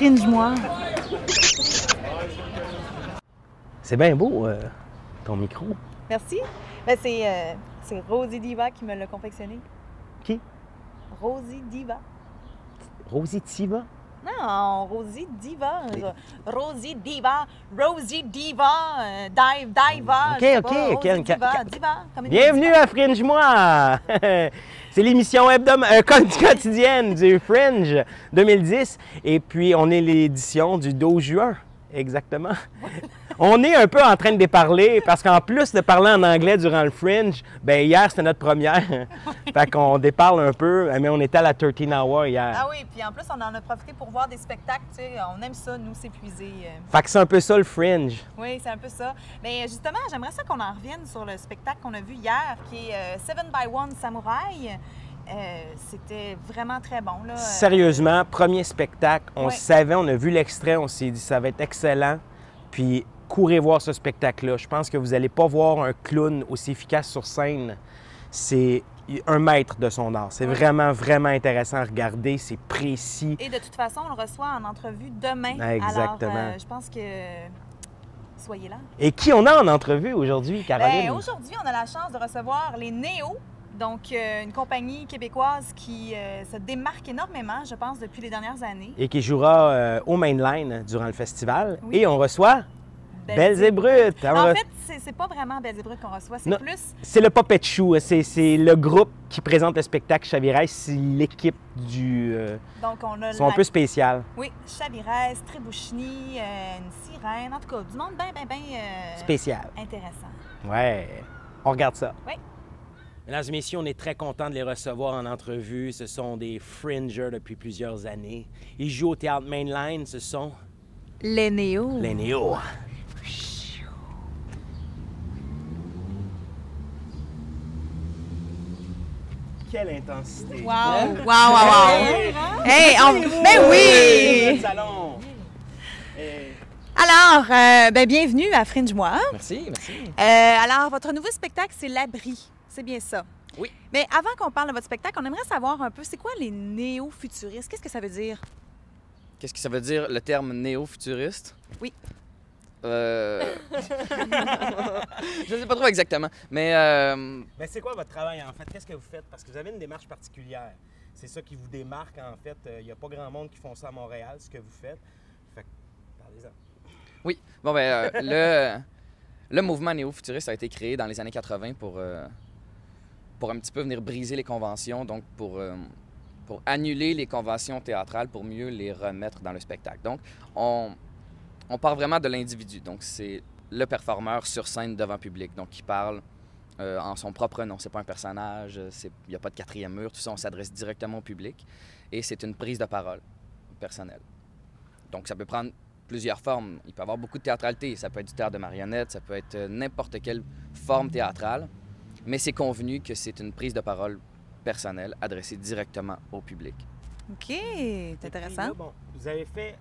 Fringe-moi. C'est bien beau, ton micro. Merci. Ben, c'est Rosie Diva qui me l'a confectionné. Qui? Rosie Diva. Rosie Tiva? Non, Rosie Diva. Rosie Diva. Rosie Diva. Diva. OK. Diva. Comme une Bienvenue diva. à Fringe-moi! C'est l'émission quotidienne du Fringe 2010. Et puis, on est l'édition du 12 juin, exactement. On est un peu en train de déparler parce qu'en plus de parler en anglais durant le Fringe, bien hier, c'était notre première. Fait qu'on déparle un peu, mais on était à la 13 Hour hier. Ah oui, puis en plus, on en a profité pour voir des spectacles. Tu sais, on aime ça, nous, s'épuiser. Fait que c'est un peu ça le Fringe. Oui, c'est un peu ça. Mais justement, j'aimerais ça qu'on en revienne sur le spectacle qu'on a vu hier, qui est 7 by 1 Samouraï. C'était vraiment très bon, là. Sérieusement, premier spectacle, on Ouais. savait, on a vu l'extrait, on s'est dit ça va être excellent. Puis courez voir ce spectacle-là. Je pense que vous n'allez pas voir un clown aussi efficace sur scène. C'est un maître de son art. C'est Ouais. vraiment, vraiment intéressant à regarder. C'est précis. Et de toute façon, on le reçoit en entrevue demain. Exactement. Alors, je pense que soyez là. Et qui on a en entrevue aujourd'hui, Caroline? Ben, aujourd'hui, on a la chance de recevoir les Néo, donc une compagnie québécoise qui se démarque énormément, je pense, depuis les dernières années. Et qui jouera au Mainline durant le festival. Oui. Et on reçoit Belles et Brutes. En fait, c'est pas vraiment Belles et Brutes qu'on reçoit, c'est Non. plus... C'est le Puppet Show. C'est le groupe qui présente le spectacle Chavirez. C'est l'équipe du... Donc, on a Ils sont un peu spécial. Oui, Chavirez, Trébouchny, une sirène, en tout cas, du monde bien Spécial. intéressant. Ouais. On regarde ça. Oui. Mesdames et messieurs, on est très contents de les recevoir en entrevue. Ce sont des fringers depuis plusieurs années. Ils jouent au Théâtre Mainline. Ce sont Les Néo. les Néo. Quelle intensité! Wow! Wow! Hey, ben oui! Salon. Alors, ben bienvenue à Fringe-moi. Merci, merci. Alors, votre nouveau spectacle, c'est L'Abri. C'est bien ça. Oui. Mais avant qu'on parle de votre spectacle, on aimerait savoir un peu, c'est quoi les néo-futuristes? Qu'est-ce que ça veut dire? Qu'est-ce que ça veut dire le terme néo-futuriste? Oui. Je ne sais pas trop exactement, mais Ben, c'est quoi votre travail en fait? Qu'est-ce que vous faites? Parce que vous avez une démarche particulière. C'est ça qui vous démarque en fait. Il n'y a pas grand monde qui font ça à Montréal, ce que vous faites. Fait que, parlez-en. oui. Bon, le mouvement néo-futuriste a été créé dans les années 80 pour un petit peu venir briser les conventions, donc pour annuler les conventions théâtrales pour mieux les remettre dans le spectacle. Donc, on part vraiment de l'individu. Donc, c'est le performeur sur scène devant public, donc qui parle en son propre nom. C'est pas un personnage, il n'y a pas de quatrième mur, tout ça, on s'adresse directement au public et c'est une prise de parole personnelle. Donc, ça peut prendre plusieurs formes. Il peut y avoir beaucoup de théâtralité. Ça peut être du théâtre de marionnettes, ça peut être n'importe quelle forme théâtrale, mais c'est convenu que c'est une prise de parole personnelle adressée directement au public. OK, c'est intéressant. Là, bon, vous avez fait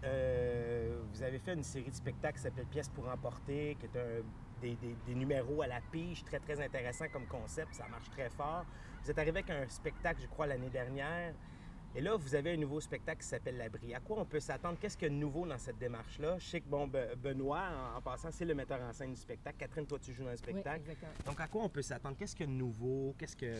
une série de spectacles qui s'appelle Pièces pour emporter, qui est des numéros à la pige, très, très intéressant comme concept, ça marche très fort. Vous êtes arrivé avec un spectacle, je crois, l'année dernière. Et là, vous avez un nouveau spectacle qui s'appelle L'Abri. À quoi on peut s'attendre? Qu'est-ce qu'il y a de nouveau dans cette démarche-là? Je sais que, bon, Benoît, en passant, c'est le metteur en scène du spectacle. Catherine, toi, tu joues dans le spectacle. Oui, exactement. Donc, à quoi on peut s'attendre? Qu'est-ce qu'il y a de nouveau? Qu'est-ce que...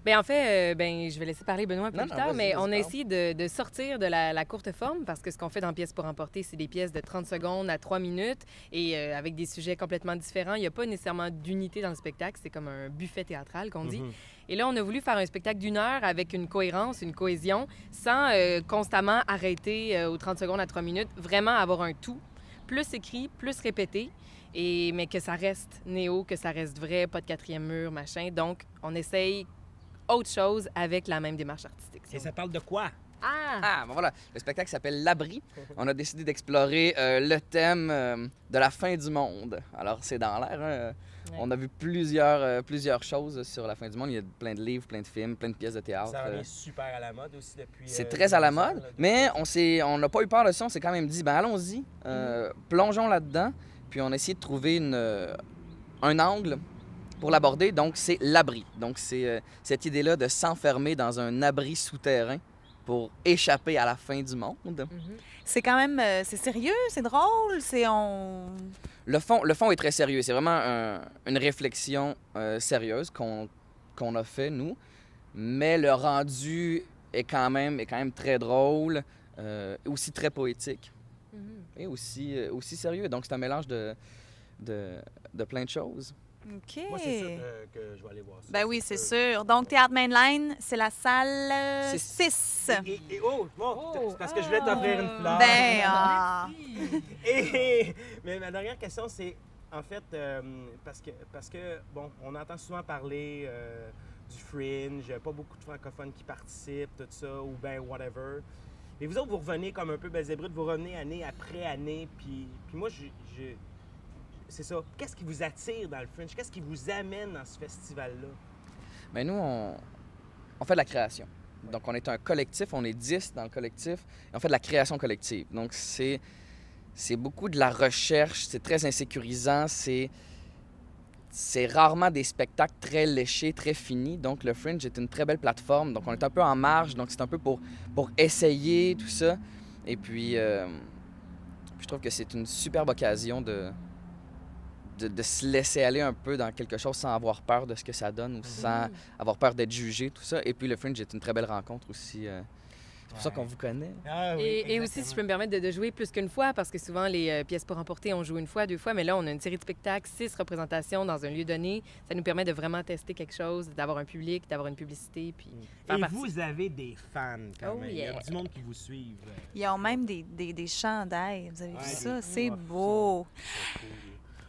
Bien, en fait, je vais laisser parler Benoît plus Non, tard, vas-y, mais vas-y, on a parle. essayé de sortir de la courte forme parce que ce qu'on fait dans Pièces pour emporter, c'est des pièces de 30 secondes à 3 minutes et avec des sujets complètement différents. Il n'y a pas nécessairement d'unité dans le spectacle, c'est comme un buffet théâtral qu'on dit. Et là, on a voulu faire un spectacle d'1 heure avec une cohérence, une cohésion, sans constamment arrêter aux 30 secondes à 3 minutes, vraiment avoir un tout, plus écrit, plus répété. Mais que ça reste néo, que ça reste vrai, pas de quatrième mur, machin. Donc, on essaye autre chose avec la même démarche artistique. Et ça parle de quoi? Ah, ben voilà, le spectacle s'appelle L'Abri. On a décidé d'explorer le thème de la fin du monde. Alors, c'est dans l'air, hein? Ouais. On a vu plusieurs choses sur la fin du monde. Il y a plein de livres, plein de films, plein de pièces de théâtre. Ça revient super à la mode aussi depuis... C'est très à la mode, mais on n'a pas eu peur de ça. On s'est quand même dit, ben allons-y, plongeons là-dedans. Puis on a essayé de trouver un angle pour l'aborder. Donc, c'est l'abri. Donc, c'est cette idée-là de s'enfermer dans un abri souterrain pour échapper à la fin du monde. C'est quand même... c'est sérieux, c'est drôle, Le fond est très sérieux. C'est vraiment une réflexion sérieuse qu'on a fait, nous. Mais le rendu est quand même très drôle, aussi très poétique et aussi sérieux. Donc, c'est un mélange de plein de choses. OK. Moi, c'est sûr que je vais aller voir ça. Ben oui, c'est sûr. Donc, Théâtre Mainline, c'est la salle 6. C'est parce que je voulais t'offrir une fleur. Mais ma dernière question, c'est, en fait, parce que bon, on entend souvent parler du fringe, pas beaucoup de francophones qui participent, tout ça, ou ben whatever. Mais vous autres, vous revenez comme un peu Belzébrut, vous revenez année après année, puis moi, c'est ça. Qu'est-ce qui vous attire dans le fringe? Qu'est-ce qui vous amène dans ce festival-là? Bien, nous, on fait de la création. Donc, on est un collectif, on est 10 dans le collectif, et on fait de la création collective. Donc, c'est beaucoup de la recherche, c'est très insécurisant, c'est rarement des spectacles très léchés, très finis. Donc, le Fringe est une très belle plateforme. Donc, on est un peu en marge, donc c'est un peu pour essayer tout ça. Et puis, je trouve que c'est une superbe occasion de se laisser aller un peu dans quelque chose sans avoir peur de ce que ça donne ou sans avoir peur d'être jugé, tout ça. Et puis le Fringe est une très belle rencontre aussi. C'est pour ça qu'on vous connaît. Ah, oui, Et aussi, si je peux me permettre de jouer plus qu'une fois, parce que souvent, les pièces pour emporter, on joue une fois, 2 fois, mais là, on a une série de spectacles, 6 représentations dans un lieu donné. Ça nous permet de vraiment tester quelque chose, d'avoir un public, d'avoir une publicité, puis faire Et partie. vous avez des fans quand Oh, même. Il y a yeah. du monde qui vous suivent. Ils ont même des chandails. Vous avez vu Ouais, ça? des C'est coiffes, beau. C'est cool.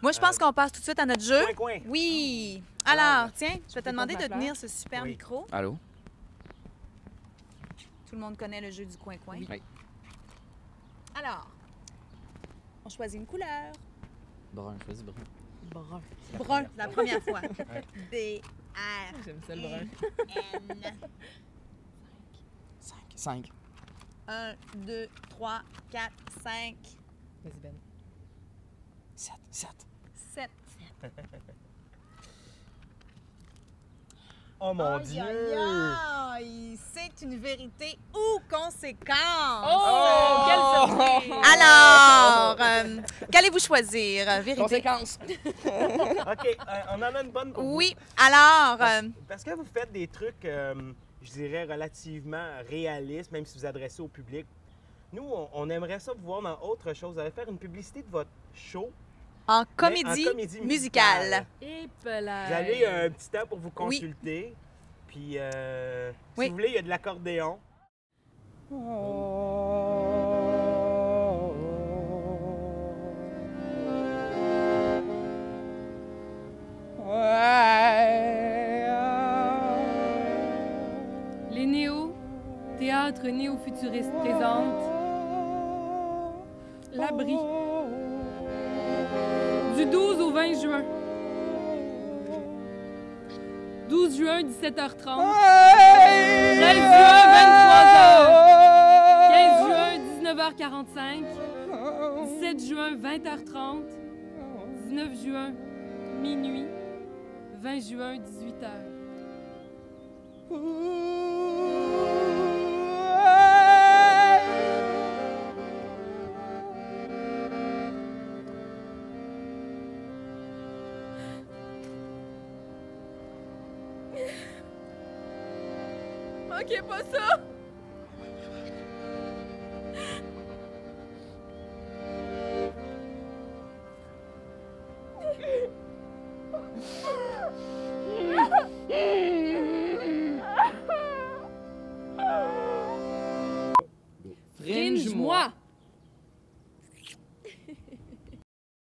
Moi, je pense qu'on passe tout de suite à notre jeu. Coin. Oui. Alors, tiens, je vais te peux demander prendre de ma tenir ce super Oui. micro. Allô? Tout le monde connaît le jeu du coin-coin. Oui. Alors, on choisit une couleur. Brun, choisis brun. Brun. Brun, la première fois. B-R. J'aime ça, le brun. N. 5. 1, 2, 3, 4, 5, Vas-y, Ben. 7. 7. Oh mon Dieu! Aïe, c'est une vérité ou conséquence. Oh! Quelle surprise! Alors, qu'allez-vous choisir? Vérité? Conséquence. OK, on en a une bonne pour vous. Oui. Alors, Parce que vous faites des trucs, je dirais, relativement réalistes, même si vous adressez au public. Nous, on aimerait ça vous voir dans autre chose. Vous allez faire une publicité de votre show. en mais comédie, en comédie musicale. Et Vous avez un petit temps pour vous consulter. Puis, Oui. si vous voulez, il y a de l'accordéon. Les Néo, théâtre néo-futuriste présente L'Abri. Du 12 au 20 juin. 12 juin, 17h30. 13 juin, 23h. 15 juin, 19h45. 17 juin, 20h30. 19 juin, minuit. 20 juin, 18h. Manquez pas ça! Fringe-moi!